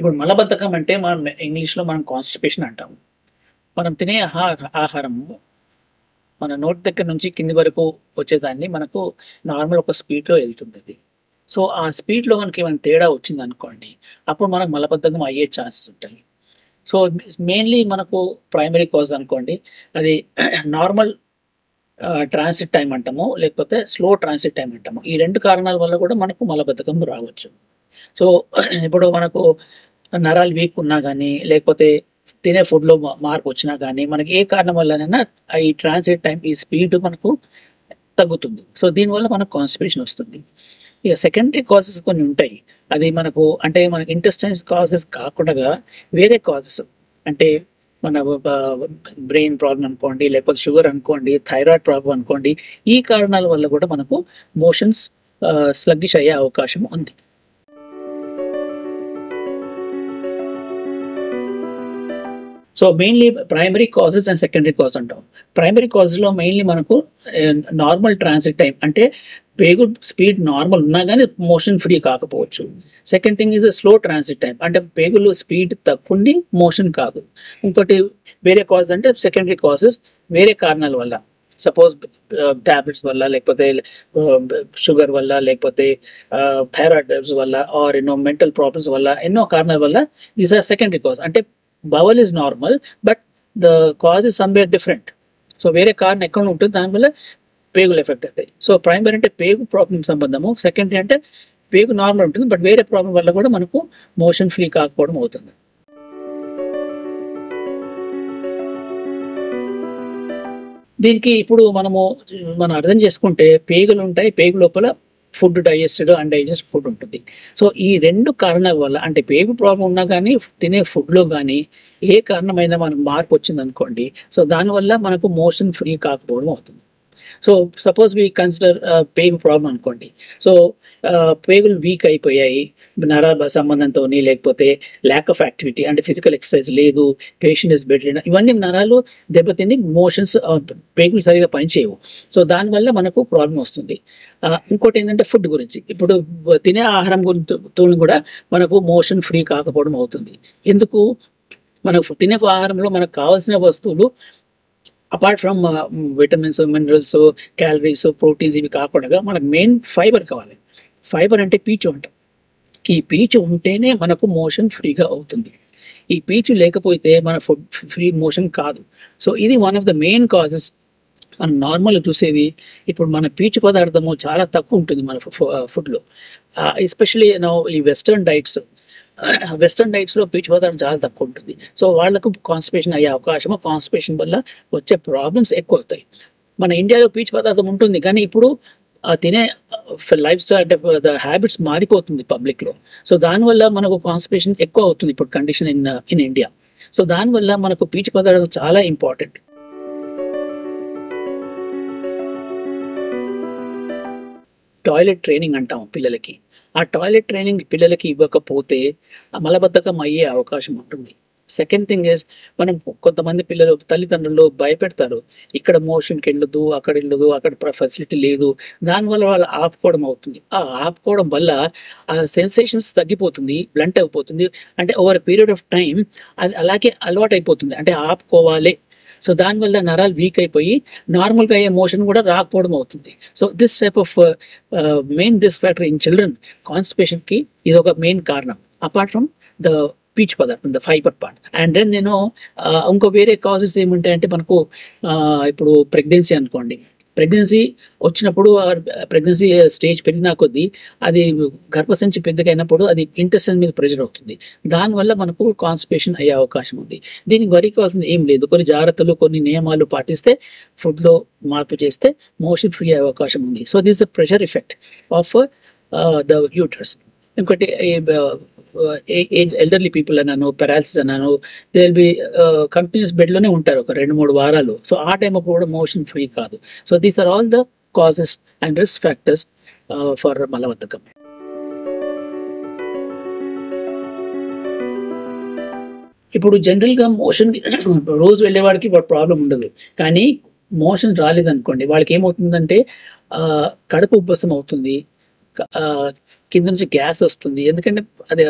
ఇప్పుడు మలబద్ధకం అంటే మనం ఇంగ్లీష్‌లో మనం కాన్‌స్టిపేషన్ అంటాము. మనం తినే ఆహారము మన నోటి దగ్గర నుంచి కింది వరకు వచ్చేదాన్ని మనకు నార్మల్ ఒక స్పీడ్‌లో ఎళ్తుంటది. సో, ఆ స్పీడ్‌లో మనకేమైనా తేడా వచ్చిందనుకోండి, అప్పుడు మనకు మలబద్ధకం అయ్యే ఛాన్సెస్ ఉంటాయి. సో, మెయిన్‌లీ మనకు ప్రైమరీ కాజ్ అనుకోండి. అది నార్మల్ ట్రాన్సిట్ టైమ్ అంటాము. లేకపోతే స్లో ట్రాన్సిట్ టైమ్ అంటాము. ఈ 2 కారణాల వల్ల కూడా మనకు మలబద్ధకం రావచ్చు. సో, ఇప్పుడు మనకు నరాలు వీక్ ఉన్నా గానీ, లేకపోతే తినే ఫుడ్‌లో మార్పొచ్చినా గానీ, మనకి ఏ కారణం వల్లనైనా ఈ ట్రాన్సిట్ టైమ్, ఈ స్పీడ్ మనకు తగ్గుతుంది. సో, దీనివల్ల మనకు కాన్‌స్టిపేషన్ వస్తుంది. ఇక సెకండరీ కాజెస్ కొన్ని ఉంటాయి. అది మనకు అంటే మన ఇంటెస్టైన్స్ కాజెస్ కాకుండగా వేరే కాజెస్ అంటే మన బ్రెయిన్ ప్రాబ్లమ్ అనుకోండి, లేకపోతే షుగర్ అనుకోండి, థైరాయిడ్ ప్రాబ్లమ్ అనుకోండి. ఈ కారణాల వల్ల కూడా మనకు మోషన్స్ స్లగ్గిష్ అయ్యే అవకాశం ఉంది. So, mainly primary causes and secondary cause అంటాం. ప్రైమరీ కాజ్‌లో మెయిన్‌లీ మనకు నార్మల్ ట్రాన్సిట్ టైమ్ అంటే పేగు స్పీడ్ నార్మల్ ఉన్నా గాని మోషన్ ఫ్రీ కాకపోవచ్చు. Second thing is slow transit time అంటే పేగులు స్పీడ్ తక్కువుండి మోషన్ కాదు. ఇంకోటి వేరే కాజ్ అంటే సెకండరీ కాజెస్ వేరే కారణాల వల్ల. సపోజ్ టాబ్లెట్స్ వల్ల లేకపోతే షుగర్ వల్ల లేకపోతే థైరాయిడ్ డ్రగ్స్ వల్ల ఆర్ మెంటల్ ప్రాబ్లమ్స్ వల్ల ఎన్నో కారణాల వల్ల దీస్ ఆర్ సెకండరీ కాజ్ అంటే bowel is normal but the cause is somewhere different. So, వేరే కారణం ఎక్కడో ఉంటుంది. దానివల్ల పేగులు ఎఫెక్ట్ అవుతాయి. సో, ప్రైమరీ అంటే పేగు ప్రాబ్లమ్ సంబంధము. సెకండరీ అంటే పేగు నార్మల్ ఉంటుంది. బట్ వేరే ప్రాబ్లమ్ వల్ల కూడా మనకు మోషన్ ఫ్రీ కాకపోవడం అవుతుంది. దీనికి ఇప్పుడు మనం అర్థం చేసుకుంటే పేగులుంటాయి. పేగు లోపల ఫుడ్ డైజెస్టెడ్, అన్‌డైజెస్టెడ్ ఫుడ్ ఉంటుంది. సో, ఈ 2 కారణాల వల్ల అంటే పేగు ప్రాబ్లమ్ ఉన్నా గానీ, తినే ఫుడ్‌లో గానీ, ఏ కారణమైన మనకు మార్పొచ్చిందనుకోండి. సో, దానివల్ల మనకు మోషన్ ఫ్రీ కాకపోవడం అవుతుంది. సో, సపోజ్ వి కన్సిడర్ పేగు ప్రాబ్లమ్ అనుకోండి. సో, పేగులు వీక్ అయిపోయాయి. నరాల సంబంధంతోని లేకపోతే ల్యాక్ ఆఫ్ యాక్టివిటీ అంటే ఫిజికల్ ఎక్సర్సైజ్ లేదు. పేషెంట్ ఇస్ బెడ్ రిడన్ ఇవన్నీ నరాలు దెబ్బతిని మోషన్స్ పేగులు సరిగ్గా పనిచేయవు. సో, దానివల్ల మనకు ప్రాబ్లమ్ వస్తుంది. ఇంకోటేంటంటే ఫుడ్ గురించి. ఇప్పుడు తినే ఆహారం తోని కూడా మనకు మోషన్ ఫ్రీ కాకపోవడం అవుతుంది. ఎందుకు? మనకు తినే ఆహారంలో మనకు కావాల్సిన వస్తువులు apart from vitamins, minerals, calories, proteins ఇవి కాకుండా మనకు మెయిన్ ఫైబర్ కావాలి. ఫైబర్ అంటే పీచు అంటాం. ఈ పీచు ఉంటేనే మనకు మోషన్ ఫ్రీగా అవుతుంది. ఈ పీచు లేకపోతే మన ఫుడ్ ఫ్రీ మోషన్ కాదు. సో, ఇది one of the main causes. మనం నార్మల్‌గా చూసేది ఇప్పుడు మన పీచు పదార్థము చాలా తక్కువ ఉంటుంది మన ఫుడ్‌లో. ఎస్పెషల్లీ ఈ వెస్టర్న్ డైట్స్‌లో పీచు పదార్థం చాలా తక్కువ ఉంటుంది. సో, వాళ్ళకు కాన్‌స్టిపేషన్ అయ్యే అవకాశము, కాన్‌స్టిపేషన్ వల్ల వచ్చే ప్రాబ్లమ్స్ ఎక్కువవుతాయి. మన ఇండియాలో పీచు పదార్థం ఉంటుంది. కానీ ఇప్పుడు తినే లైఫ్ స్టైల్ అంటే హ్యాబిట్స్ మారిపోతుంది పబ్లిక్‌లో. సో, దానివల్ల మనకు కాన్‌స్టిపేషన్ ఎక్కువ అవుతుంది ఇప్పుడు కండిషన్ ఇన్ ఇండియా. సో, దానివల్ల మనకు పీచు పదార్థం చాలా ఇంపార్టెంట్. టాయిలెట్ ట్రైనింగ్ అంటాం పిల్లలకి. ఆ టాయిలెట్ ట్రైనింగ్ పిల్లలకి ఇవ్వకపోతే మలబద్ధకం అయ్యే అవకాశం ఉంటుంది. సెకండ్ థింగ్ ఈజ్ మనం కొంతమంది పిల్లలు తల్లిదండ్రులు భయపెడతారు. ఇక్కడ మోషన్‌కెళ్ళొద్దు, అక్కడెళ్ళొద్దు, అక్కడ ఫెసిలిటీ లేదు. దానివల్ల వాళ్ళు ఆపుకోవడం అవుతుంది. ఆ ఆపుకోవడం వల్ల ఆ సెన్సేషన్స్ తగ్గిపోతుంది. బ్లంట్ అయిపోతుంది. అంటే over a period of time అది అలాగే అలవాటైపోతుంది. అంటే ఆపుకోవాలి. సో, దానివల్ల నరాలు వీక్ అయిపోయి నార్మల్‌గా అయ్యే మోషన్ కూడా రాకపోవడం అవుతుంది. So, this type of main risk factor in children కాన్‌స్టిపేషన్‌కి ఇదొక మెయిన్ కారణం. అపార్ట్ ఫ్రమ్ ద పీచు పదార్థం, the fiber part. And then ఇంకో వేరే కాజెస్ ఏముంటాయంటే మనకు ఇప్పుడు ప్రెగ్నెన్సీ అనుకోండి. ప్రెగ్నెన్సీ వచ్చినప్పుడు ప్రెగ్నెన్సీ స్టేజ్ పెరిగిన కొద్దీ అది గర్భసంచి పెద్దగయినప్పుడు అది ఇంటెస్టైన్ మీద ప్రెషర్ అవుతుంది. దానివల్ల మనకు కాన్‌స్టిపేషన్ అయ్యే అవకాశం ఉంది. దీనికి వరి కావాల్సింది ఏం లేదు. కొన్ని జాగ్రత్తలు, కొన్ని నియమాలు పాటిస్తే ఫుడ్‌లో మార్పు చేస్తే మోషన్ ఫ్రీ అయ్యే అవకాశం ఉంది. So, this the pressure effect of the uterus. ఇంకోటి ఎల్డర్లీ పీపుల్ అన్నాను, పారాలిసిస్ అన్నాను. దే విల్ బి కంటిన్యూయస్ బెడ్‌లోనే ఉంటారు ఒక 2, 3 వారాలు. సో, ఆ టైమ్ అప్పుడు కూడా మోషన్ ఫ్రీ కాదు. So, these are all the causes and risk factors for మలబద్ధకం. ఇప్పుడు జనరల్‌గా మోషన్ రోజు వెళ్ళేవాడికి ప్రాబ్లమ్ ఉండదు. కానీ మోషన్ రాలేదనుకోండి వాళ్ళకేమవుతుందంటే కడుపు ఉబ్బసం అవుతుంది. క ఆహ్, కింద నుంచి గ్యాస్ వస్తుంది. ఎందుకంటే అది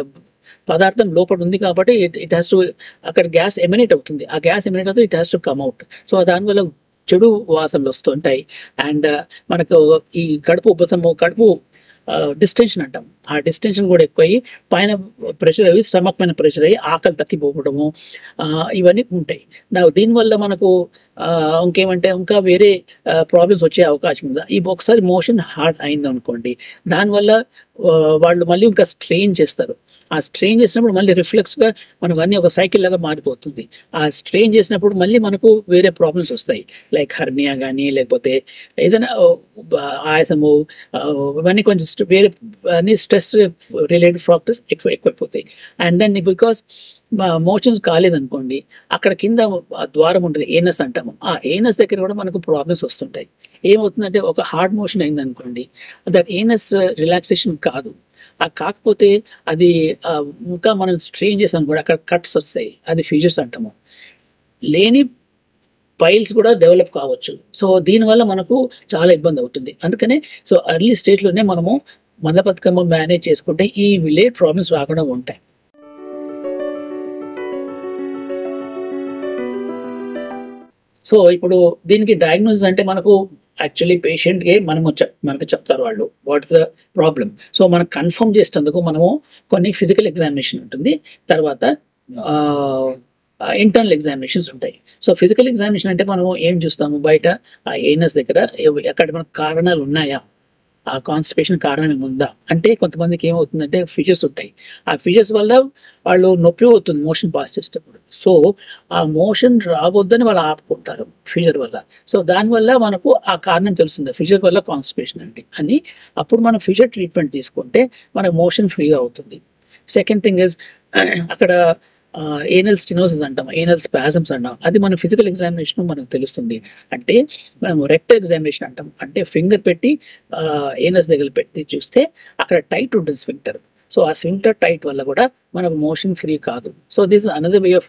పదార్థం లోపల ఉంది కాబట్టి ఇట్ హ్యాస్ టు, అక్కడ గ్యాస్ ఎమినేట్ అవుతుంది, ఆ గ్యాస్ ఎమినేట్ అవుతుంది, it has to come out. So దానివల్ల చెడు వాసనలు వస్తుంటాయి. అండ్ మనకు ఈ కడుపు ఉబ్బసము, కడుపు డిస్టెన్షన్ అంటాం, ఆ డిస్టెన్షన్ కూడా ఎక్కువయ్యి పైన ప్రెషర్ అయ్యి స్టమక్ పైన ప్రెషర్ అయ్యి ఆకలి తగ్గిపోవడము, ఇవన్నీ ఉంటాయి. దీనివల్ల మనకు ఇంకేమంటే ఇంకా వేరే ప్రాబ్లమ్స్ వచ్చే అవకాశం ఉంది. ఈ ఒకసారి మోషన్ హార్డ్ అయింది అనుకోండి, దానివల్ల వాళ్ళు మళ్ళీ ఇంకా స్ట్రెయిన్ చేస్తారు. ఆ స్ట్రెయిన్ చేసినప్పుడు మళ్ళీ రిఫ్లెక్స్గా మనకు అన్నీ ఒక సైకిల్ లాగా మారిపోతుంది. ఆ స్ట్రెయిన్ చేసినప్పుడు మళ్ళీ మనకు వేరే ప్రాబ్లమ్స్ వస్తాయి, లైక్ హర్నియా కానీ లేకపోతే ఏదైనా ఆయాసము, ఇవన్నీ కొంచెం వేరే అన్ని స్ట్రెస్ రిలేటెడ్ ఫ్యాక్టర్స్ ఎక్కువైపోతాయి. అండ్ దెన్ బికాస్ మోషన్స్ కాలేదనుకోండి, అక్కడ కింద ద్వారం ఉంటుంది, ఏనస్ అంటాము, ఆ ఏనస్ దగ్గర కూడా మనకు ప్రాబ్లమ్స్ వస్తుంటాయి. ఏమవుతుందంటే ఒక హార్డ్ మోషన్ అయిందనుకోండి, దట్ ఏనస్ రిలాక్సేషన్ కాదు, కాకపోతే అది ఇంకా మనం స్ట్రెయిన్ చేసాం కూడా అక్కడ కట్స్ వస్తాయి, అది ఫీచర్స్ అంటాము. లేని పైల్స్ కూడా డెవలప్ కావచ్చు. సో దీనివల్ల మనకు చాలా ఇబ్బంది అవుతుంది. అందుకనే సో ఎర్లీ స్టేజ్లోనే మనము మలబద్ధకం మేనేజ్ చేసుకుంటే ఈ లేట్ ప్రాబ్లమ్స్ రాకుండా ఉంటాయి. సో ఇప్పుడు దీనికి డయాగ్నోసిస్ అంటే మనకు యాక్చువల్లీ పేషెంట్కి మనకు చెప్తారు వాళ్ళు వాట్స్ ద ప్రాబ్లం. సో మనం కన్ఫర్మ్ చేసేందుకు మనము కొన్ని ఫిజికల్ ఎగ్జామినేషన్ ఉంటుంది, తర్వాత ఇంటర్నల్ ఎగ్జామినేషన్స్ ఉంటాయి. సో ఫిజికల్ ఎగ్జామినేషన్ అంటే మనము ఏం చూస్తాము, బయట ఆ ఏనస్ దగ్గర ఎక్కడ మనకు కారణాలు ఉన్నాయా, ఆ కాన్స్టిపేషన్ కారణం ఏముందా అంటే, కొంతమందికి ఏమవుతుందంటే ఫిషర్స్ ఉంటాయి, ఆ ఫిషర్స్ వల్ల వాళ్ళు నొప్పి అవుతుంది మోషన్ పాస్ చేసేటప్పుడు. సో ఆ మోషన్ రావద్దని వాళ్ళు ఆపుకుంటారు ఫిషర్ వల్ల. సో దానివల్ల మనకు ఆ కారణం తెలుస్తుంది, ఫిషర్ వల్ల కాన్స్టిపేషన్ అంటే అని. అప్పుడు మనం ఫిషర్ ట్రీట్మెంట్ తీసుకుంటే మనకు మోషన్ ఫ్రీగా అవుతుంది. సెకండ్ థింగ్ ఇస్ అక్కడ ఏనల్ స్టెనోసిస్ అంటాం, ఏనల్ స్పాజమ్స్ అంటాం, అది మన ఫిజికల్ ఎగ్జామినేషన్ మనకు తెలుస్తుంది. అంటే మనం రెక్టల్ ఎగ్జామినేషన్ అంటాం, అంటే ఫింగర్ పెట్టి ఏనస్ దగ్గర పెట్టి చూస్తే అక్కడ టైట్ ఉంటుంది స్ఫింక్టర్. సో ఆ స్ఫింక్టర్ టైట్ వల్ల కూడా మనకు మోషన్ ఫ్రీ కాదు. So this is another way of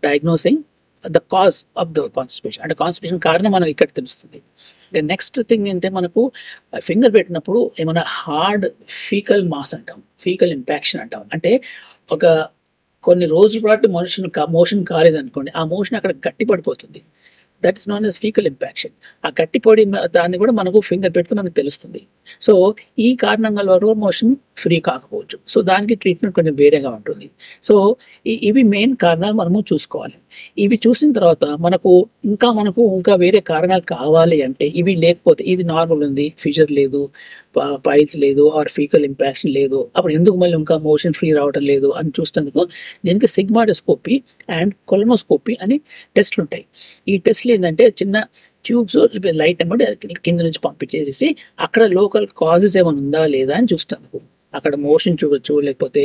diagnosing the cause of the constipation. అంటే కాన్స్టిపేషన్ కారణం మనకు ఇక్కడ తెలుస్తుంది. నెక్స్ట్ థింగ్ ఏంటంటే మనకు ఫింగర్ పెట్టినప్పుడు ఏమైనా హార్డ్ ఫీకల్ మాస్ అంటాం, ఫీకల్ ఇంపాక్షన్ అంటాం, అంటే ఒక కొన్ని రోజుల పాటు మోషన్ కాలేదనుకోండి, ఆ మోషన్ అక్కడ గట్టి పడిపోతుంది, that's known as faecal impaction. ఆ గట్టిపడి దాన్ని కూడా మనకు ఫింగర్ పెడితే మనకు తెలుస్తుంది. సో ఈ కారణంగా వరకు మోషన్ ఫ్రీ కాకపోవచ్చు. సో దానికి ట్రీట్మెంట్ కొంచెం వేరేగా ఉంటుంది. సో ఇవి మెయిన్ కారణాలు మనము చూసుకోవాలి. ఇవి చూసిన తర్వాత మనకు ఇంకా వేరే కారణాలు కావాలి అంటే, ఇవి లేకపోతే ఇది నార్మల్ ఉంది, ఫిషర్ లేదు, పైల్స్ లేదు, ఆర్ ఫీకల్ ఇంపాక్షన్ లేదు, అప్పుడు ఎందుకు మళ్ళీ ఇంకా మోషన్ ఫ్రీ రావడం లేదు అని చూసేందుకు దీనికి సిగ్మాడోస్కోపీ అండ్ కొలనోస్కోపీ అని టెస్ట్లు ఉంటాయి. ఈ టెస్ట్లు ఏంటంటే చిన్న ట్యూబ్స్ లైట్ అన్నమాట కింద నుంచి పంపించేసి అక్కడ లోకల్ కాజెస్ ఏమైనా ఉందా లేదా అని చూస్తాను. అక్కడ మోషన్ చూడొచ్చు, లేకపోతే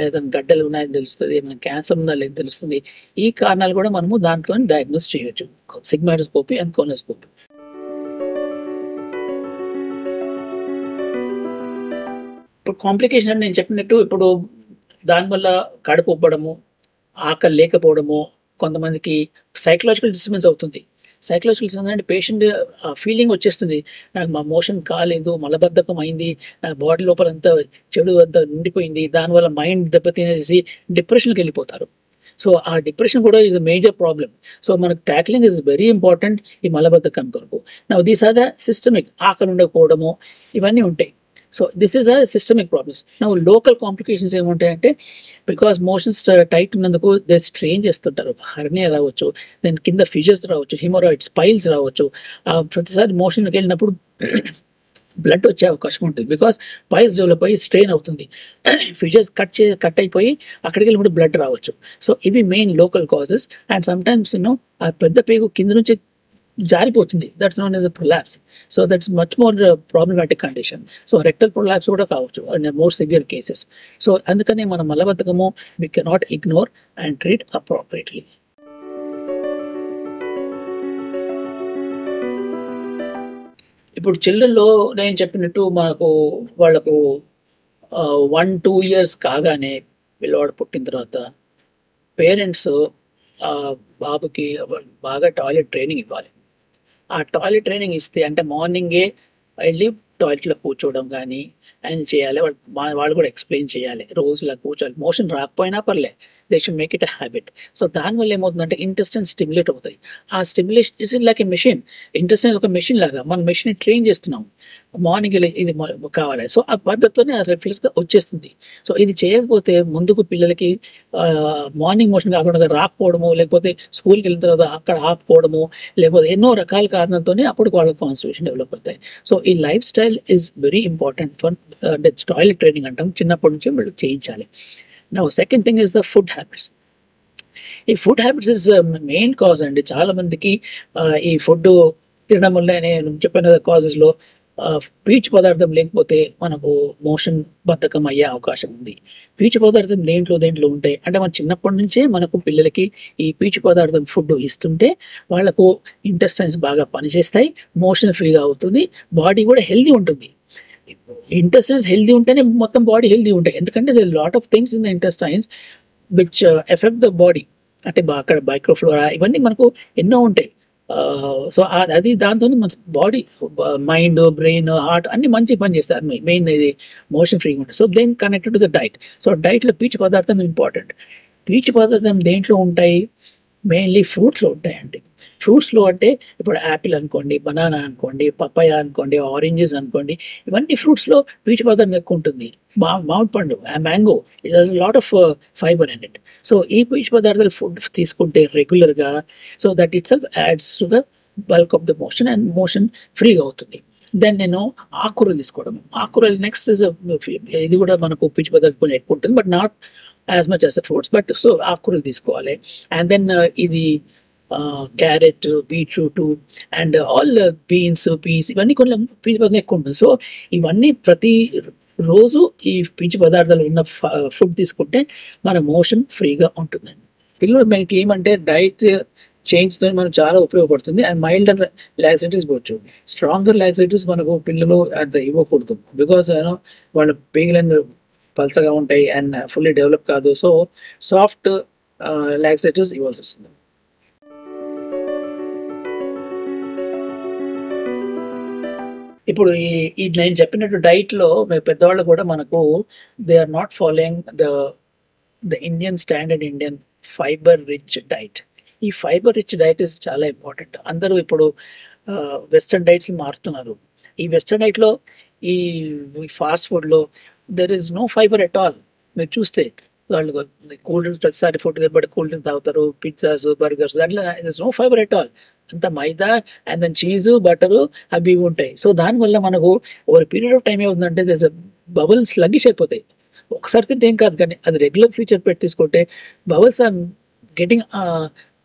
ఏదైనా గడ్డలు ఉన్నాయని తెలుస్తుంది, ఏమైనా క్యాన్సర్ ఉందా లేదని తెలుస్తుంది. ఈ కారణాలు కూడా మనము దాంట్లో డయాగ్నోస్ చేయొచ్చు, సిగ్మాడోస్కోపీ అండ్ కొలనోస్కోపీ. ఇప్పుడు కాంప్లికేషన్ అని నేను చెప్పినట్టు, ఇప్పుడు దానివల్ల కడుపు ఉబ్బడము, ఆకలి లేకపోవడము, కొంతమందికి సైకలాజికల్ డిస్టర్బెన్స్ అవుతుంది. సైకలాజికల్ డిస్టర్బెన్స్ అంటే పేషెంట్ ఫీలింగ్ వచ్చేస్తుంది, నాకు మా మోషన్ కాలేదు, మలబద్ధకం అయింది, నా బాడీ లోపల అంతా చెడు అంతా నిండిపోయింది, దానివల్ల మైండ్ దెబ్బతినేసి డిప్రెషన్కి వెళ్ళిపోతారు. సో ఆ డిప్రెషన్ కూడా is a major problem. So మనకు ట్యాక్లింగ్ ఇస్ వెరీ ఇంపార్టెంట్ ఈ మలబద్ధకం కొరకు. నా దీస్ ఆర్ ద సిస్టమిక్, ఆకలి ఉండకపోవడము, ఇవన్నీ ఉంటాయి. So this is a systemic problems. నా లోకల్ కాంప్లికేషన్స్ ఏముంటాయంటే, బికాస్ మోషన్స్ టైట్ ఉన్నందుకు దే స్ట్రెయిన్ చేస్తుంటారు, హర్నియా రావచ్చు, దాని కింద ఫిషర్స్ రావచ్చు, హిమోరాయిడ్స్, పైల్స్ రావచ్చు. ప్రతిసారి మోషన్కి వెళ్ళినప్పుడు బ్లడ్ వచ్చే అవకాశం ఉంటుంది, బికాస్ పైల్స్ డెవలప్ అయ్యి స్ట్రెయిన్ అవుతుంది, ఫిషర్స్ కట్ అయిపోయి అక్కడికి వెళ్ళి కూడా బ్లడ్ రావచ్చు. సో ఇవి main local causes. And sometimes ఆ పెద్ద పేగు కింద నుంచి జారిపోతుంది, that's known as a prolapse. So that's much more problematic condition. So rectal prolapse కూడా కావచ్చు and more severe cases. So అందుకని మన మలబద్ధకము we cannot ignore and treat appropriately. ఇప్పుడు చిల్డ్రన్లో నేను చెప్పినట్టు మనకు వాళ్ళకు 1-2 years కాగానే పిల్లవాడు పుట్టిన తర్వాత పేరెంట్స్ బాబుకి బాగా టాయిలెట్ ట్రైనింగ్ ఇవ్వాలి. ఆ టాయిలెట్ ట్రైనింగ్ ఇస్తే, అంటే మార్నింగే వెళ్ళి టాయిలెట్లో కూర్చోవడం కానీ ఆయన చేయాలి. వాళ్ళు కూడా ఎక్స్‌ప్లెయిన్ చేయాలి. రోజు ఇలా కూర్చోవాలి. మోషన్ రాకపోయినా పర్లే. They should make it a habit. So దానివల్ల ఏమవుతుందంటే ఇంటెస్టైన్ స్టిమ్యులేట్ అవుతాయి. ఆ stimulation is like a machine. Intestines ఒక మెషిన్ లాగా. మనం మెషిన్‌ని ట్రైన్ చేస్తున్నాం. మార్నింగ్ ఇది కావాలి. సో ఆ పద్ధతితోనే రిఫ్లెక్స్‌గా వచ్చేస్తుంది. సో ఇది చేయకపోతే ముందుకు పిల్లలకి మార్నింగ్ మోషన్ కాకుండా రాకపోవడము, లేకపోతే స్కూల్‌కి వెళ్ళిన తర్వాత అక్కడ ఆపుకోవడము, లేకపోతే ఎన్నో రకాల కారణాలతోనే అప్పటికి వాళ్ళకి కాన్స్టిట్యూషన్ డెవలప్ అవుతాయి. సో ఈ life style is very important for అంటే టాయిలెట్ ట్రైనింగ్ అంటాం. చిన్నప్పటి నుంచి వీళ్ళకి చేయించాలి. Now second thing is the food habits. ఈ food habits is main cause అండి. చాలా మందికి ఈ ఫుడ్ తినడం వల్ల నేను చెప్పాను కదా కాజెస్‌లో పీచు పదార్థం లేకపోతే మనకు మోషన్ బద్ధకం అయ్యే అవకాశం ఉంది. పీచు పదార్థం దేంట్లో ఉంటాయి. అంటే మన చిన్నప్పటి నుంచే మనకు పిల్లలకి ఈ పీచు పదార్థం ఫుడ్ ఇస్తుంటే వాళ్ళకు ఇంటెస్టైన్స్ బాగా పనిచేస్తాయి. మోషన్ ఫ్రీగా అవుతుంది. బాడీ కూడా హెల్తీ ఉంటుంది. ఇంటెస్టైన్స్ హెల్తీ ఉంటేనే మొత్తం బాడీ హెల్తీ ఉంటాయి. ఎందుకంటే there lot of things in the intestines which effect the body. అంటే అక్కడ మైక్రోఫ్లోరా ఇవన్నీ మనకు ఎన్నో ఉంటాయి. సో అది దాంతోనే మన బాడీ, మైండ్, బ్రెయిన్, హార్ట్ అన్ని మంచి పని చేస్తాయి. మెయిన్ ఇది మోషన్ ఫ్రీగా ఉంటుంది. So then connected to the diet. So డైట్‌లో పీచు పదార్థం ఇంపార్టెంట్. పీచు పదార్థం దేంట్లో ఉంటాయి? మెయిన్‌లీ ఫ్రూట్స్‌లో ఉంటాయండి. ఫ్రూట్స్‌లో అంటే ఇప్పుడు యాపిల్ అనుకోండి, బనానా అనుకోండి, పపాయ అనుకోండి, ఆరెంజెస్ అనుకోండి, ఇవన్నీ ఫ్రూట్స్‌లో పీచు పదార్థం ఎక్కువ ఉంటుంది. మామిడి పండు, mango lot of fibre in it. So ఈ పీచు పదార్థాలు ఫుడ్ తీసుకుంటే రెగ్యులర్‌గా so that itself ads to the bulk of the motion and motion ఫ్రీగా అవుతుంది. దెన్ నేను ఆకుకూరలు తీసుకోవడం. ఆకుకూరలు నెక్స్ట్ ఇస్ ఇది కూడా మనకు పీచు పదార్థం కొంచెం ఎక్కువ ఉంటుంది. But not as much as the fruits. But so ఆకుకూరలు తీసుకోవాలి. అండ్ దెన్ ఇది carrot, beetroot and all beans, peas ఇవన్నీ కొంచెం పీచు పదార్థం ఎక్కువ ఉంటుంది. సో ఇవన్నీ ప్రతి రోజు ఈ పీచు పదార్థాలు ఉన్న ఫుడ్ తీసుకుంటే మన మోషన్ ఫ్రీగా ఉంటుందండి. పిల్లలు మనకి ఏమంటే డైట్ చేంజ్‌తో మనకు చాలా ఉపయోగపడుతుంది. అండ్ మైల్డ్ అండ్ లాక్సేటివ్స్ ఇవ్వచ్చు. స్ట్రాంగర్ లాక్సేటివ్స్ మనకు పిల్లలు ఇవ్వకూడదు. బికాజ్ వాళ్ళ పేగులన్నీ పల్చగా ఉంటాయి అండ్ ఫుల్లీ డెవలప్ కాదు. సో సాఫ్ట్ లాక్సేటివ్స్ ఇవ్వాల్సొస్తుంది. ఇప్పుడు ఈ ఈ నేను చెప్పినట్టు డైట్‌లో పెద్దవాళ్ళు కూడా మనకు they are not following the Indian standard Indian fiber rich diet. ఈ ఫైబర్ రిచ్ డైట్ ఇస్ చాలా ఇంపార్టెంట్. అందరూ ఇప్పుడు వెస్టర్న్ డైట్స్ మారుతున్నారు. ఈ వెస్టర్న్ డైట్‌లో ఈ ఫాస్ట్ ఫుడ్‌లో there is no fibre at all. మీరు చూస్తే వాళ్ళు కూల్ డ్రింక్స్ ప్రతిసారి ఫుడ్ కనపడి కూల్ డ్రింక్ తాగుతారు. పిజ్జాస్, బర్గర్స్ దాంట్లో there is no fibre at all. అంతా maida and then cheese, butter అవి ఇవి ఉంటాయి. సో దానివల్ల మనకు ఓవర్ పీరియడ్ ఆఫ్ టైమ్ ఏమవుతుందంటే దేర్ ఇస్ బబుల్స్ స్లగ్గిష్ అయిపోతాయి. ఒకసారి తింటే ఏం కాదు కానీ అది రెగ్యులర్ ఫీచర్ పెట్టి తీసుకుంటే bowels are getting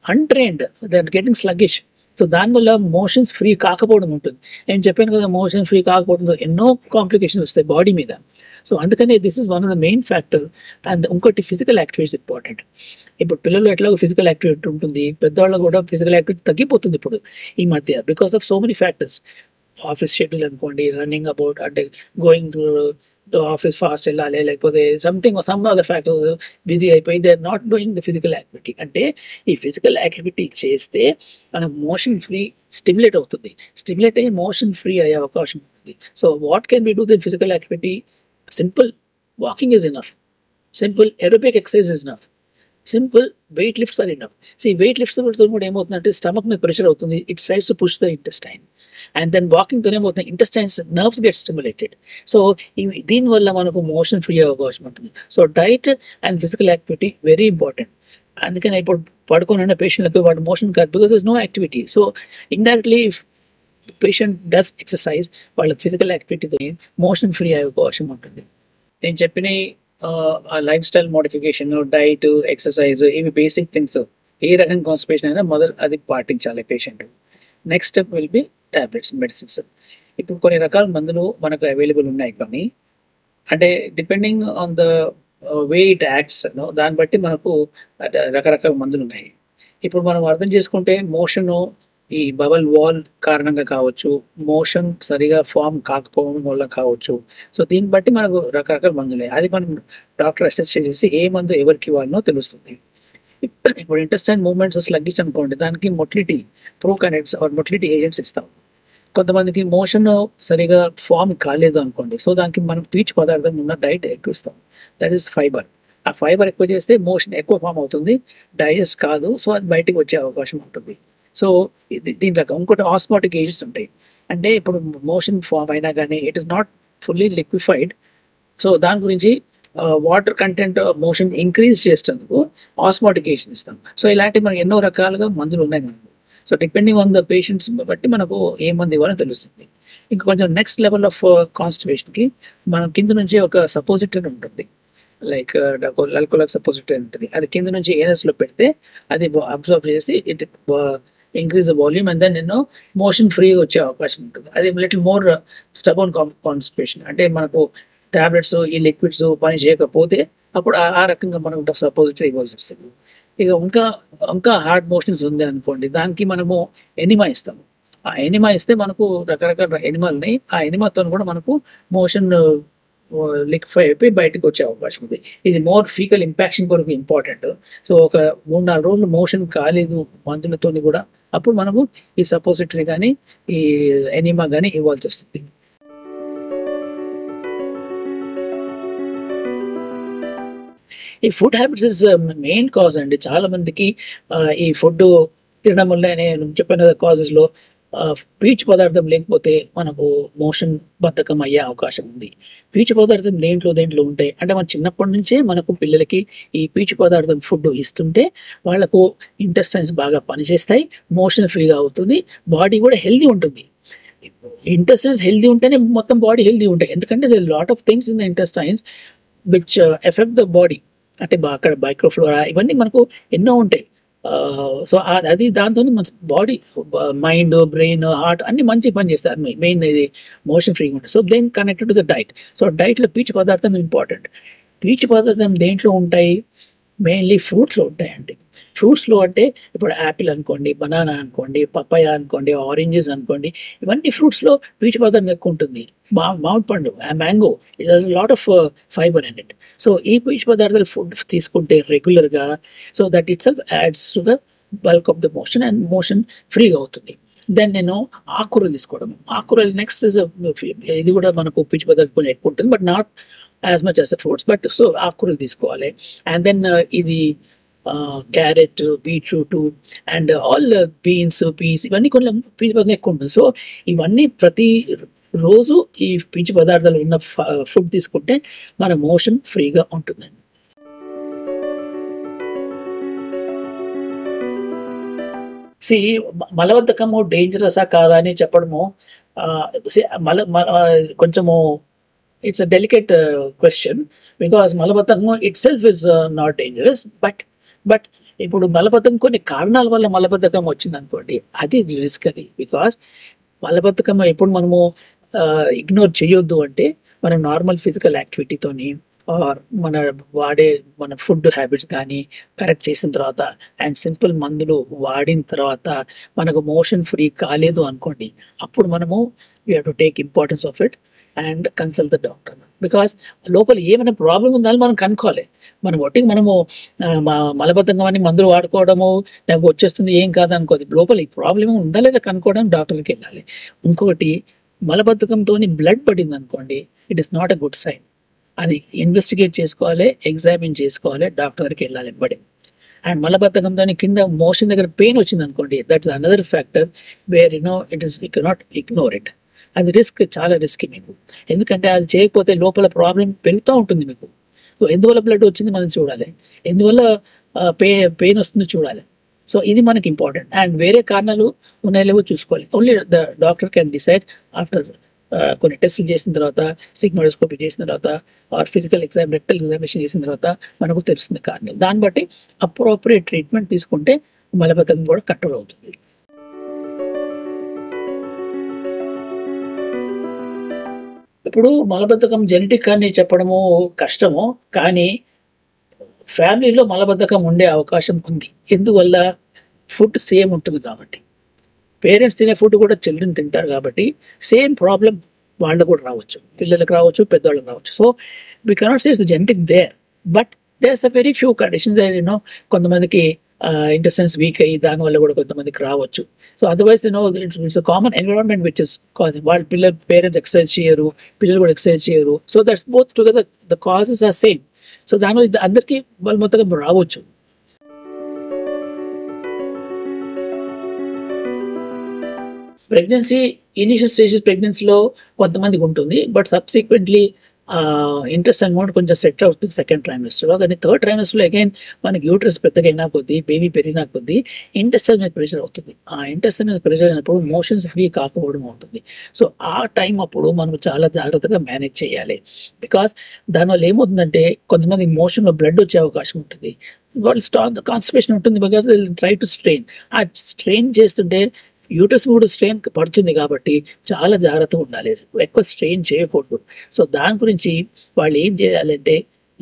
untrained. They are getting sluggish. So దానివల్ల మోషన్స్ ఫ్రీ కాకపోవడం ఉంటుంది. నేను చెప్పాను కదా మోషన్ ఫ్రీ కాకపోవడంతో ఎన్నో కాంప్లికేషన్స్ వస్తాయి బాడీ మీద. సో అందుకనే this is one of the main factor. And ఇంకోటి ఫిజికల్ యాక్టివిటీస్ ఇంపార్టెంట్. ఇప్పుడు పిల్లలు ఎట్లాగో ఫిజికల్ యాక్టివిటీ ఉంటుంది. పెద్దవాళ్ళు కూడా ఫిజికల్ యాక్టివిటీ తగ్గిపోతుంది ఇప్పుడు ఈ మధ్య. Because of so many factors. Office schedule అనుకోండి, రన్నింగ్ అబౌట్ అంటే గోయింగ్ టు ఆఫీస్ ఫాస్ట్ వెళ్ళాలి, లేకపోతే సమ్ అదర్ ఫ్యాక్టర్స్ బిజీ అయిపోయి they are not doing the physical activity. అంటే ఈ ఫిజికల్ యాక్టివిటీ చేస్తే మన మోషన్ ఫ్రీ స్టిమ్యులేట్ అవుతుంది. స్టిమ్యులేట్ అయ్యి మోషన్ ఫ్రీ అయ్యే అవకాశం ఉంటుంది. So what can we do the physical activity? Simple walking is enough. Simple aerobic exercise is enough. Simple weight lifts are enough. Weight lifts కూడా ఏమవుతుందంటే స్టమక్ మీద ప్రెషర్ అవుతుంది. It tries to push the intestine. And then వాకింగ్‌తో ఏమవుతుంది intestines nerves get stimulated. So దీనివల్ల మనకు motion free అయ్యే అవకాశం ఉంటుంది. So diet and physical activity very important. అందుకని ఇప్పుడు పడుకొని ఉన్న పేషెంట్‌లకు వాడు మోషన్ కాదు. Because there is no activity. So ఇండైరెక్ట్‌లీ పేషెంట్ డస్ ఎక్సర్సైజ్ వాళ్ళకి ఫిజికల్ యాక్టివిటీతో మోషన్ ఫ్రీ అయ్యే అవకాశం ఉంటుంది. నేను చెప్పిన ఆ life style modification, diet, exercise ఇవి బేసిక్ థింగ్స్. ఏ రకం కాన్స్టిపేషన్ అయినా మొదలు అది పాటించాలి patient. Next step will be tablets, medicines. ఇప్పుడు కొన్ని రకాల మందులు మనకు అవైలబుల్ ఉన్నాయి. కానీ అంటే depending on the way it acts దాన్ని బట్టి మనకు రకరకాల మందులు ఉన్నాయి. ఇప్పుడు మనం అర్థం చేసుకుంటే మోషను ఈ బబల్ వాల్ కారణంగా కావచ్చు, మోషన్ సరిగా ఫామ్ కాకపోవడం వల్ల కావచ్చు. సో దీన్ని బట్టి మనకు రకరకాల మందులు. అది మనం డాక్టర్ అసెస్ చేసి ఏ మందు ఎవరికి ఇవ్వాలనో తెలుస్తుంది. ఇప్పుడు ఇంటెస్టైన్ మూవ్మెంట్స్ స్లగ్గిష్ అనుకోండి, దానికి మొటిలిటీ ప్రోకైనెటిక్స్ ఆర్ మొటిలిటీ ఏజెంట్స్ ఇస్తాం. కొంతమందికి మోషన్ సరిగా ఫామ్ కాలేదు అనుకోండి, సో దానికి మనం పీచు పదార్థం ఉన్న డైట్ ఎక్కువ ఇస్తాం. That is fibre. ఆ ఫైబర్ ఎక్కువ చేస్తే మోషన్ ఎక్కువ ఫామ్ అవుతుంది, డైజెస్ట్ కాదు, సో అది బయటికి వచ్చే అవకాశం ఉంటుంది. సో దీని రకం ఇంకోటి ఆస్మాటిక్ ఏజెస్ ఉంటాయి. అంటే ఇప్పుడు మోషన్ ఫామ్ అయినా కానీ it is not fully liquefied. So దాని గురించి వాటర్ కంటెంట్ మోషన్ ఇంక్రీజ్ చేసేందుకు ఆస్మాటికేషన్ ఇస్తాం. సో ఇలాంటి మనకి ఎన్నో రకాలుగా మందులు ఉన్నాయి మనకు. So depending on the patients బట్టి మనకు ఏ మందు ఇవ్వాలో తెలుస్తుంది. ఇంకా కొంచెం నెక్స్ట్ లెవెల్ ఆఫ్ కాన్స్టిపేషన్కి మనం కింద నుంచి ఒక సపోజిటరీ ఉంటుంది, లైక్ ఆల్కహాల్ సపోజిటరీ ఉంటుంది. అది కింద నుంచి ఏనస్లో పెడితే అది అబ్జర్వ్ చేసి it increase the volume and then ఎన్నో మోషన్ ఫ్రీగా వచ్చే అవకాశం ఉంటుంది. అది లిటిల్ మోర్ స్టబోన్ కాన్స్టిపేషన్. అంటే మనకు టాబ్లెట్స్ ఈ లిక్విడ్స్ పని చేయకపోతే అప్పుడు ఆ రకంగా మనం సపోజిటరీ ఇవ్వాల్సి వస్తుంది. ఇక ఇంకా హార్డ్ మోషన్స్ ఉంది అనుకోండి, దానికి మనము ఎనిమా ఇస్తాము. ఆ ఎనిమా ఇస్తే మనకు రకరకాల ఎనిమాలని, ఆ ఎనిమాతో కూడా మనకు మోషన్ లిక్విఫై అయిపోయి బయటకు వచ్చే అవకాశం ఉంది. ఇది మోర్ ఫీకల్ ఇంపాక్షన్ కొరకు ఇంపార్టెంట్. సో ఒక 3-4 రోజులు మోషన్ కాలేదు మందులతో కూడా, అప్పుడు మనము ఈ సపోజిటరీ కానీ ఈ ఎనిమా కానీ ఇవ్వాల్సి వస్తుంది. ఈ food habits is main cause అండి. చాలా మందికి ఈ ఫుడ్ తినడం వల్ల నేను చెప్పిన కాజెస్లో పీచు పదార్థం లేకపోతే మనకు మోషన్ బద్ధకం అయ్యే అవకాశం ఉంది. పీచు పదార్థం దేంట్లో ఉంటాయి అంటే మన చిన్నప్పటి నుంచే మనకు పిల్లలకి ఈ పీచు పదార్థం ఫుడ్ ఇస్తుంటే వాళ్ళకు ఇంటెస్టైన్స్ బాగా పనిచేస్తాయి, మోషన్ ఫ్రీగా అవుతుంది, బాడీ కూడా హెల్దీ ఉంటుంది. ఇంటెస్టైన్స్ హెల్దీ ఉంటేనే మొత్తం బాడీ హెల్దీ ఉంటాయి. ఎందుకంటే they lot of things in the intestines which effect the body. అంటే అక్కడ మైక్రోఫ్లోరా ఇవన్నీ మనకు ఎన్నో ఉంటాయి. సో అది దాంతో మన బాడీ, మైండ్, బ్రెయిన్, హార్ట్ అన్ని మంచి పని చేస్తారు. మెయిన్ ఇది మోషన్ ఫ్రీగా ఉంటుంది. So then connected to the diet. So డైట్లో పీచు పదార్థం ఇంపార్టెంట్. పీచు పదార్థం దేంట్లో ఉంటాయి? మెయిన్లీ ఫ్రూట్స్లో ఉంటాయండి. ఫ్రూట్స్లో అంటే ఇప్పుడు యాపిల్ అనుకోండి, బనానా అనుకోండి, పపాయ అనుకోండి, ఆరెంజెస్ అనుకోండి, ఇవన్నీ ఫ్రూట్స్లో పీచు పదార్థం ఎక్కువ ఉంటుంది. మామిడి పండు, mango, lot of fibre in it. So ఈ పీచు పదార్థాలు ఫుడ్ తీసుకుంటే రెగ్యులర్గా, so that it self ads to the bulk of the motion and motion ఫ్రీగా అవుతుంది. దెన్ నేను ఆకుకూరలు తీసుకోవడం. ఆకుకూరలు నెక్స్ట్ ఇది కూడా మనకు పీచు పదార్థం కొంచెం ఎక్కువ ఉంటుంది, but not as much as the fruits, but so ఆకుకూరలు తీసుకోవాలి. అండ్ దెన్ ఇది carrot, beetroot and all beans, peas, ఇవన్నీ కొంచెం పీచు పదార్థం ఎక్కువ ఉంటుంది. సో ఇవన్నీ ప్రతి రోజు ఈ పీచు పదార్థాలు ఉన్న ఫుడ్ తీసుకుంటే మన మోషన్ ఫ్రీగా ఉంటుందండి. మలబద్ధకము డేంజరసా కాదా అని చెప్పడము కొంచెము it's a delicate question, because మలబద్ధకము itself is not dangerous. But ఇప్పుడు మలబద్ధకం కొన్ని కారణాల వల్ల మలబద్ధకం వచ్చింది అనుకోండి, అది రిస్క్. అది బికాస్ మలబద్ధకం ఎప్పుడు మనము ఇగ్నోర్ చేయొద్దు అంటే మనం నార్మల్ ఫిజికల్ యాక్టివిటీతోని ఆర్ మన ఫుడ్ హ్యాబిట్స్ కానీ కరెక్ట్ చేసిన తర్వాత అండ్ సింపుల్ మందులు వాడిన తర్వాత మనకు మోషన్ ఫ్రీ కాలేదు అనుకోండి, అప్పుడు మనము we have to take importance of it and consult the doctor. Because లోపల ఏమైనా ప్రాబ్లం ఉందని మనం కనుక్కోవాలి. మనం ఒట్టికి మనము మలబద్ధకం అని మందులు వాడుకోవడము నాకు వచ్చేస్తుంది ఏం కాదనుకోదు. లోపల ఈ ప్రాబ్లం ఉందా లేదా కనుక్కోవడానికి డాక్టర్కి వెళ్ళాలి. ఇంకొకటి, మలబద్ధకంతో బ్లడ్ పడింది అనుకోండి, it is not a good sign. అది ఇన్వెస్టిగేట్ చేసుకోవాలి, ఎగ్జామిన్ చేసుకోవాలి, డాక్టర్ దగ్గరికి వెళ్ళాలి ఎప్పటి. అండ్ మలబద్ధకంతో కింద మోషన్ దగ్గర పెయిన్ వచ్చింది అనుకోండి, that's another factor where it is you cannot ignore it. అది చాలా రిస్క్ మీకు. ఎందుకంటే అది చేయకపోతే లోపల ప్రాబ్లం పెరుగుతూ ఉంటుంది మీకు. సో ఎందువల్ల బ్లడ్ వచ్చింది మనం చూడాలి, ఎందువల్ల పెయిన్ వస్తుందో చూడాలి. సో ఇది మనకి ఇంపార్టెంట్. అండ్ వేరే కారణాలు ఉన్నాయో చూసుకోవాలి. Only the doctor can decide after కొన్ని టెస్టులు చేసిన తర్వాత, సిగ్మోడోస్కోపీ చేసిన తర్వాత ఆర్ ఫిజికల్ రెక్టల్ ఎగ్జామినేషన్ చేసిన తర్వాత మనకు తెలుస్తుంది కారణాలు. దాన్ని బట్టి అప్రోప్రియేట్ ట్రీట్మెంట్ తీసుకుంటే మలబద్ధకం కూడా కంట్రోల్ అవుతుంది. ఇప్పుడు మలబద్ధకం జెనెటిక్ అని చెప్పడము కష్టము, కానీ ఫ్యామిలీలో మలబద్ధకం ఉండే అవకాశం ఉంది. ఎందువల్ల? ఫుడ్ సేమ్ ఉంటుంది కాబట్టి. పేరెంట్స్ తినే ఫుడ్ కూడా చిల్డ్రన్ తింటారు కాబట్టి సేమ్ ప్రాబ్లం వాళ్ళకు కూడా రావచ్చు, పిల్లలకు రావచ్చు, పెద్దవాళ్ళకి రావచ్చు. So we cannot say it's the genetic there, but there's a very few conditions. కొంతమందికి ఇంటెస్టైన్స్ వీక్ అయ్యి దానివల్ల కూడా కొంతమందికి రావచ్చు. So otherwise it's common environment which is వాళ్ళ పేరెంట్స్ ఎక్సర్సైజ్ చేయరు, పిల్లలు కూడా ఎక్సర్సైజ్ చేయరు. So that's both together the causes are same. సో దానివల్ల అందరికీ వాళ్ళు మొత్తంగా రావచ్చు. ప్రెగ్నెన్సీ ఇనిషియల్ స్టేజెస్ ప్రెగ్నెన్సీలో కొంతమందికి ఉంటుంది, బట్ సబ్సిక్వెంట్లీ ఇంట్రెస్ట్ అమౌంట్ కొంచెం సెట్ అవుతుంది సెకండ్ ట్రైమెస్టర్లో. కానీ థర్డ్ ట్రైమెస్టర్లో అగైన్ మనకి యూట్రస్ పెద్దగా అయినా కొద్దీ, బేబీ పెరిగినా కొద్దీ ఇంటెస్టైన్ మీద ప్రెషర్ అవుతుంది. ఆ ఇంటెస్టైన్ మీద ప్రెషర్ అయినప్పుడు మోషన్స్ ఫ్రీ కాకపోవడం అవుతుంది. సో ఆ టైం అప్పుడు మనం చాలా జాగ్రత్తగా మేనేజ్ చేయాలి. బికాస్ దానివల్ల ఏమవుతుందంటే కొంతమంది మోషన్లో బ్లడ్ వచ్చే అవకాశం ఉంటుంది. వాళ్ళు కాన్స్టిపేషన్ ఉంటుంది, బికాస్ ట్రై టు స్ట్రెయిన్. ఆ స్ట్రెయిన్ చేస్తుంటే యూట్రస్ కూడా స్ట్రెయిన్ పడుతుంది కాబట్టి చాలా జాగ్రత్తగా ఉండాలి, ఎక్కువ స్ట్రెయిన్ చేయకూడదు. సో దాని గురించి వాళ్ళు ఏం చేయాలంటే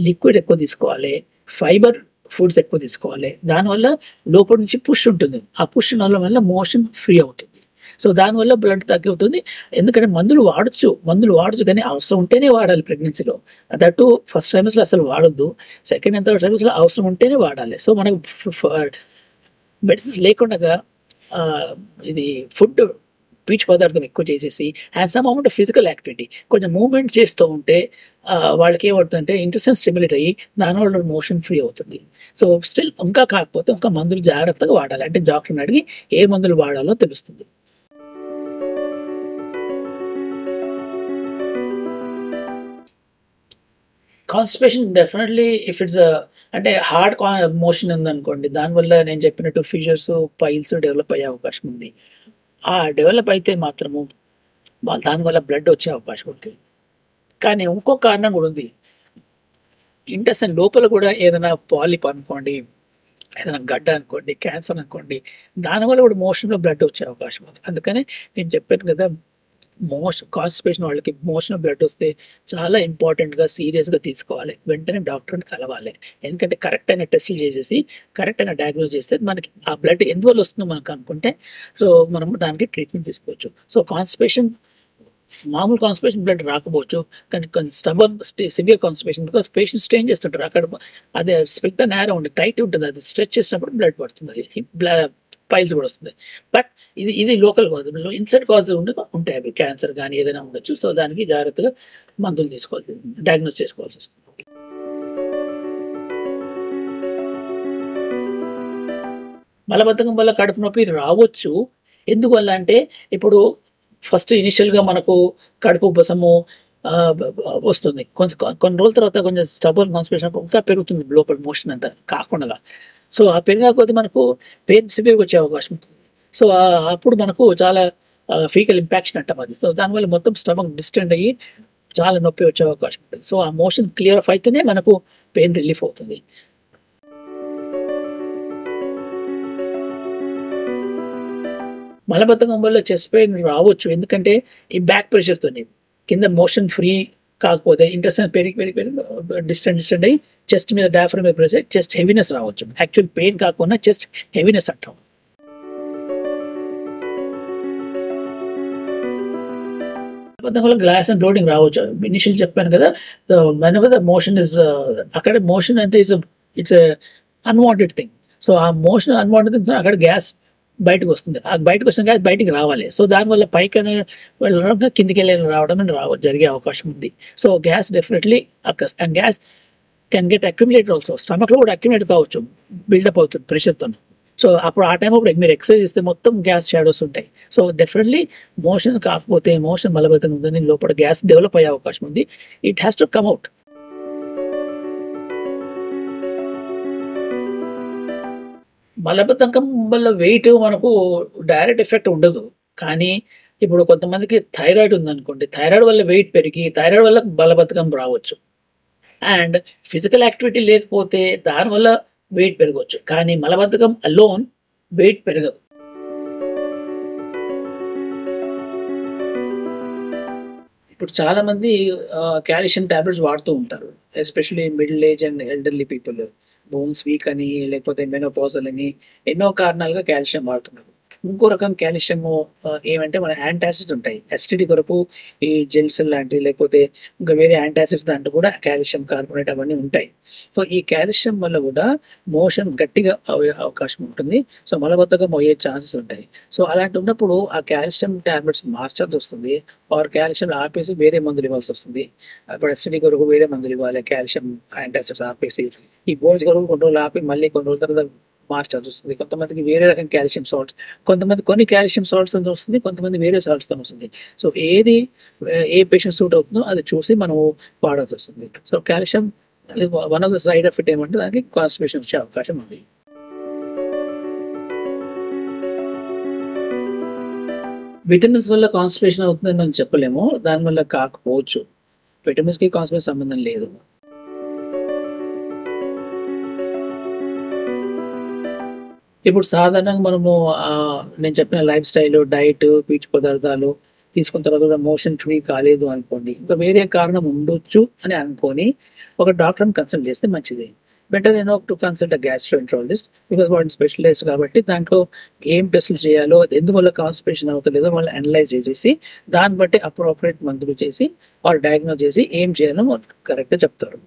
లిక్విడ్ ఎక్కువ తీసుకోవాలి, ఫైబర్ ఫుడ్స్ ఎక్కువ తీసుకోవాలి. దానివల్ల లోపల నుంచి పుష్ ఉంటుంది, ఆ పుష్ వల్ల మోషన్ ఫ్రీ అవుతుంది. సో దానివల్ల బ్లడ్ తగ్గుతుంది. ఎందుకంటే మందులు వాడచ్చు కానీ అవసరం ఉంటేనే వాడాలి ప్రెగ్నెన్సీలో. దట్టు ఫస్ట్ ట్రైమస్లో అసలు వాడొద్దు, సెకండ్ అండ్ థర్డ్ ట్రైమస్లో అవసరం ఉంటేనే వాడాలి. సో మనకు మెడిసిన్స్ లేకుండా ఇది ఫుడ్ పీచు పదార్థం ఎక్కువ చేసేసి and some amount of physical activity కొంచెం మూవ్మెంట్ చేస్తూ ఉంటే వాళ్ళకి ఏమవుతుందంటే ఇంటెస్టైన్ స్టిమ్యులేట్ అయ్యి దానివల్ల మోషన్ ఫ్రీ అవుతుంది. సో స్టిల్ ఇంకా కాకపోతే ఇంకా మందులు జాగ్రత్తగా వాడాలి, అంటే డాక్టర్ని అడిగి ఏ మందులు వాడాలో తెలుస్తుంది. కాన్స్టిపేషన్ డెఫినెట్లీ ఇఫ్ ఇట్స్ అంటే హార్డ్ మోషన్ ఉందనుకోండి, దానివల్ల నేను చెప్పినట్టు ఫిషర్స్, పైల్స్ డెవలప్ అయ్యే అవకాశం ఉంది. ఆ డెవలప్ అయితే మాత్రము దానివల్ల బ్లడ్ వచ్చే అవకాశం ఉంటుంది. కానీ ఇంకో కారణం కూడా ఉంది, ఇంటెస్టైన్ లోపల కూడా ఏదైనా పాలిప్ అనుకోండి, ఏదైనా గడ్డ అనుకోండి, క్యాన్సర్ అనుకోండి, దానివల్ల కూడా మోషన్లో బ్లడ్ వచ్చే అవకాశం ఉంది. అందుకనే నేను చెప్పాను కదా, కాన్స్టిపేషన్ వాళ్ళకి మోషన్ బ్లడ్ వస్తే చాలా ఇంపార్టెంట్గా సీరియస్గా తీసుకోవాలి, వెంటనే డాక్టర్ని కలవాలి. ఎందుకంటే కరెక్ట్ అయిన టెస్టులు చేసేసి కరెక్ట్ అయిన డయాగ్నోస్ చేస్తే మనకి ఆ బ్లడ్ ఎందువల్ల వస్తుందో మనకు అనుకుంటే సో మనం దానికి ట్రీట్మెంట్ తీసుకోవచ్చు. సో మామూలు కాన్స్టిపేషన్ బ్లడ్ రాకపోవచ్చు, కానీ కొన్ని severe constipation because patient strain చేస్తుంటారు, అక్కడ అదే స్పిక్టర్ నేరో ఉండి టైట్ ఉంటుంది, అది స్ట్రెచ్ చేసినప్పుడు బ్లడ్ పడుతుంది, పైల్స్ కూడా వస్తుంది. బట్ ఇది లోకల్ కాజ్, ఇన్సైడ్ కాజ్ ఉంటాయి, అవి క్యాన్సర్ కానీ ఏదైనా ఉండొచ్చు. సో దానికి జాగ్రత్తగా మందులు తీసుకోవాలి, డయాగ్నోస్ చేసుకోవాల్సి వస్తుంది. మలబద్ధకం వల్ల కడుపు నొప్పి రావచ్చు. ఎందువల్ల అంటే ఇప్పుడు ఫస్ట్ ఇనిషియల్గా మనకు కడుపు ఉబ్బసము వస్తుంది, కొన్ని రోజుల తర్వాత కొంచెం స్టబర్న్ కాన్స్టిపేషన్ ఇంకా పెరుగుతుంది లోపల మోషన్ అంతా కాకుండా. సో ఆ పెరిగిన కొద్దీ మనకు పెయిన్ సివియర్గా వచ్చే అవకాశం ఉంటుంది. సో అప్పుడు మనకు చాలా ఫీకల్ ఇంపాక్షన్ అంటాం అది. సో దానివల్ల మొత్తం స్టమక్ డిస్టెండ్ అయ్యి చాలా నొప్పి వచ్చే అవకాశం ఉంటుంది. సో ఆ మోషన్ క్లియర్ ఆఫ్ అయితేనే మనకు పెయిన్ రిలీఫ్ అవుతుంది. మలబద్ధకం వల్ల చెస్ట్ పెయిన్ రావచ్చు, ఎందుకంటే ఈ బ్యాక్ ప్రెషర్తోనే కింద మోషన్ ఫ్రీ కాకపోతే ఇంటెస్టైన్ పెరిగి డిస్టెండ్ అయ్యి చెస్ట్ మీద డయాఫ్రమ్ మీద ప్రెషర్ చెస్ట్ హెవీనెస్ రావచ్చు. యాక్చువల్ పెయిన్ కాకుండా చెస్ట్ హెవీనెస్ అంటాం. వల్ల గ్లాస్ అండ్ బ్లోటింగ్ రావచ్చు. ఇనిషియల్ చెప్పాను కదా, ద మోషన్ ఇస్ అక్కడ మోషన్ అంటే ఇట్స్ అన్వాంటెడ్ థింగ్. సో ఆ మోషన్ అన్వాంటెడ్ థింగ్ అక్కడ గ్యాస్ బయటకు వస్తుంది, ఆ బయటకు వచ్చిన గ్యాస్ బయటికి రావాలి. సో దానివల్ల పైకి వెళ్ళడం కిందికి వెళ్ళి రావడం జరిగే అవకాశం ఉంది. So gas definitely and gas can get accumulated also, స్టమక్లో కూడా అక్యుములేట్ కావచ్చు, బిల్డప్ అవుతుంది ప్రెషర్తో. సో అప్పుడు ఆ టైం అప్పుడు మీరు ఎక్సర్సైజ్ చేస్తే మొత్తం గ్యాస్ షాడోస్ ఉంటాయి. సో డెఫినెట్లీ మోషన్ కాకపోతే మోషన్ మలబద్ధకం ఉందని లోపల గ్యాస్ డెవలప్ అయ్యే అవకాశం ఉంది. It has to come out. మలబద్ధకం వల్ల వెయిట్ మనకు డైరెక్ట్ ఎఫెక్ట్ ఉండదు, కానీ ఇప్పుడు కొంతమందికి థైరాయిడ్ ఉందనుకోండి, థైరాయిడ్ వల్ల వెయిట్ పెరిగి థైరాయిడ్ వల్ల మలబద్ధకం రావచ్చు. అండ్ ఫిజికల్ యాక్టివిటీ లేకపోతే దానివల్ల వెయిట్ పెరగవచ్చు, కానీ మలబద్ధకం అలోన్ వెయిట్ పెరగదు. ఇప్పుడు చాలామంది కాల్షియం టాబ్లెట్స్ వాడుతూ ఉంటారు, especially middle age and elderly people. Bones week అని, లేకపోతే మెనోపాజల్ అని ఎన్నో కారణాలుగా కాల్షియం వాడుతున్నారు. ఇంకో రకం కాల్షియము ఏమంటే మన యాంటాసిడ్స్ ఉంటాయి. ఎస్టీడీ కొరకు ఈ జెల్స్ లాంటివి లేకపోతే ఇంకా వేరే యాంటాసిడ్స్ దాంట్లో కూడా కాల్షియం కార్బోనేట్ అవన్నీ ఉంటాయి. సో ఈ కాల్షియం వల్ల కూడా మోషన్ గట్టిగా అయ్యే అవకాశం ఉంటుంది. సో మలబద్ధకం అయ్యే ఛాన్సెస్ ఉంటాయి. సో అలాంటి ఉన్నప్పుడు ఆ కాల్షియం టాబ్లెట్స్ మార్చాల్సి వస్తుంది. ఆర్ కాల్షియం ఆపేసి వేరే మందులు ఇవ్వాల్సి వస్తుంది. ఇప్పుడు ఎస్టీడీ కొరకు వేరే మందులు ఇవ్వాలి, కాల్షియం యాంటాసిడ్స్ ఆపేసి ఈ బోన్స్ కొరకు కొన్ని రోజులు ఆపి మళ్ళీ కొన్ని రోజుల తర్వాత మార్చాల్సి వస్తుంది. కొంతమందికి వేరే రకం కాల్షియం సాల్ట్స్, కొంతమంది కొన్ని కాల్షియం సాల్ట్స్తో వస్తుంది, కొంతమంది వేరే సాల్ట్స్తో వస్తుంది. సో ఏది ఏ పేషెంట్ సూట్ అవుతుందో అది చూసి మనం వాడాల్సి వస్తుంది. So calcium one of the side effect ఏమంటే దానికి కాన్స్టిపేషన్ వచ్చే అవకాశం ఉంది. విటమిన్స్ వల్ల కాన్స్టిపేషన్ అవుతుందని మనం చెప్పలేము, దానివల్ల కాకపోవచ్చు. విటమిన్స్కి కాన్స్టిపేషన్ సంబంధం లేదు. ఇప్పుడు సాధారణంగా మనము నేను చెప్పిన లైఫ్ స్టైల్, డైట్, పీచు పదార్థాలు తీసుకున్న తర్వాత కూడా మోషన్ ఫ్రీ కాలేదు అనుకోండి, ఇంకా వేరే కారణం ఉండొచ్చు అని అనుకొని ఒక డాక్టర్ని కన్సల్ట్ చేస్తే మంచిది. Better to consult a gastroenterologist, because వాడు స్పెషలైజ్డ్ కాబట్టి దాంట్లో ఏం టెస్టులు చేయాలో, ఎందువల్ల కాన్స్టిపేషన్ అవుతలేదో వాళ్ళు అనలైజ్ చేసేసి దాన్ని బట్టి అప్రోప్రియేట్ మందులు చేసి వాళ్ళు డయాగ్నోస్ చేసి ఏం చేయాలో కరెక్ట్గా చెప్తారు.